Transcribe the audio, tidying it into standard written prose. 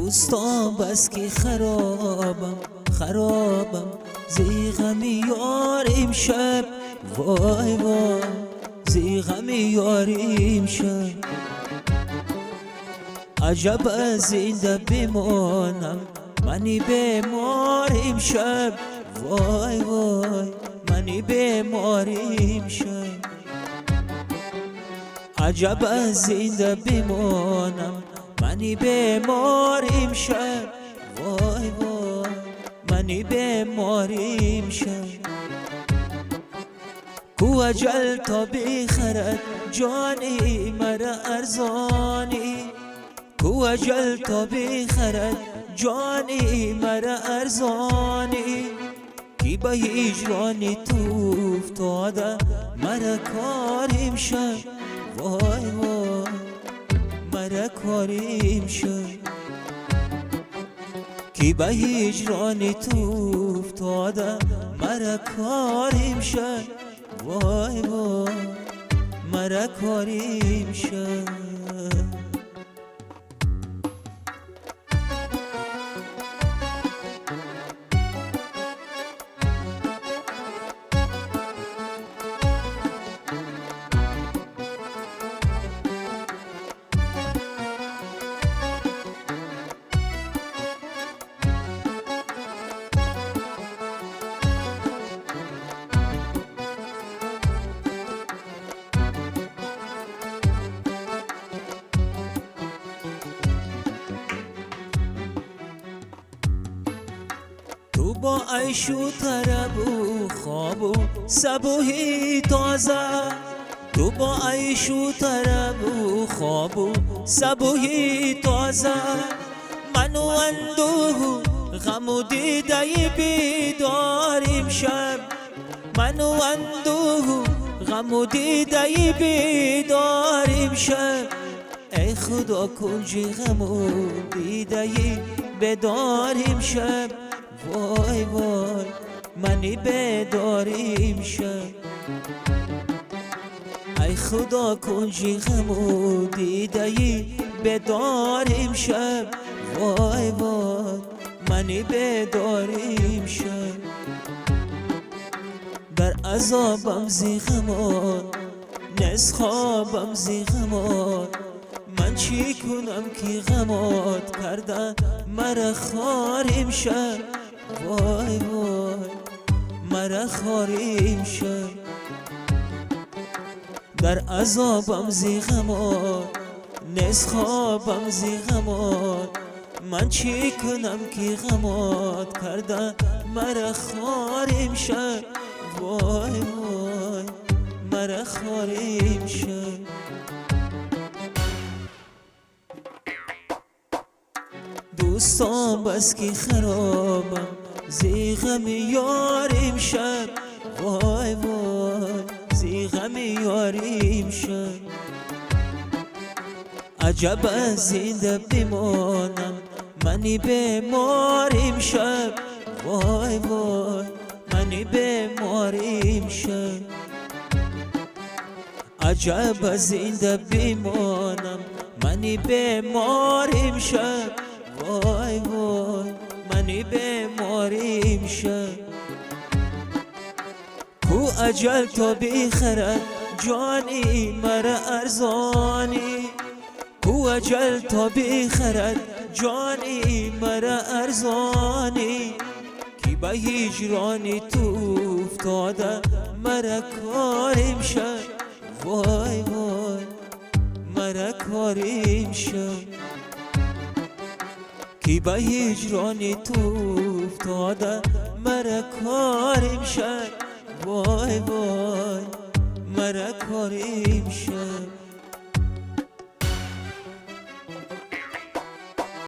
دوستان بس که خرابم زی غمی یار امشب، وای وای زی غمی یار امشب. عجب از زنده بمانم منی بیمار امشب، وای وای منی بیمار امشب. عجب از زنده بمانم منی بیمار امشب، وای وای منی بیمار امشب. کو اجل تا بخرد جانی مرا ارزانی، کو اجل تا بخرد جانی مرا ارزانی. کی به هجران تو افتاده مرا کار امشب، وای وای مرا کار امشب. کی به هجران تو افتاده مرا کار امشب، وای وای مرا کار امشب. تو با عیش و طرب و خواب و صبوحی تازه، تو با عیش و طرب و خواب و صبوحی تازه. من و اندوه و غم و دیده بیدار امشب، من و اندوه و غم و دیده بیدار امشب. ای خدا کنج غم و دیده بیدار امشب، وای وای منی بیدار امشب. ای خدا کنج غم و دیده بیدار امشب، وای وای منی بیدار امشب. در عذابم زی غمان نس خوابم زی غمان. من چی کنم که غمات کرده مرا خار امشب، وای وای مرا خار امشب. در عذابم زی غمان نس خوابم زی غمان. من چی کنم که غمات کرده مرا خار امشب، وای وای مرا خار امشب. دوستان بس که خرابم زی غم یار امشب، وای وای زی غم یار امشب. عجب از زنده بمانم منی بیمار امشب، وای وای منی بیمار امشب. عجب از زنده بمانم منی بیمار امشب، وای وای منی بیمار امشب. کو اجل تا بخرد جانی مرا ارزانی، کو اجل تا بخرد جانی مرا ارزانی. کی به هجران تو افتاده مرا کار امشب، وای وای مرا کار امشب. کی به هجران تو افتاده مرا کار امشب، وای وای مرا کار امشب.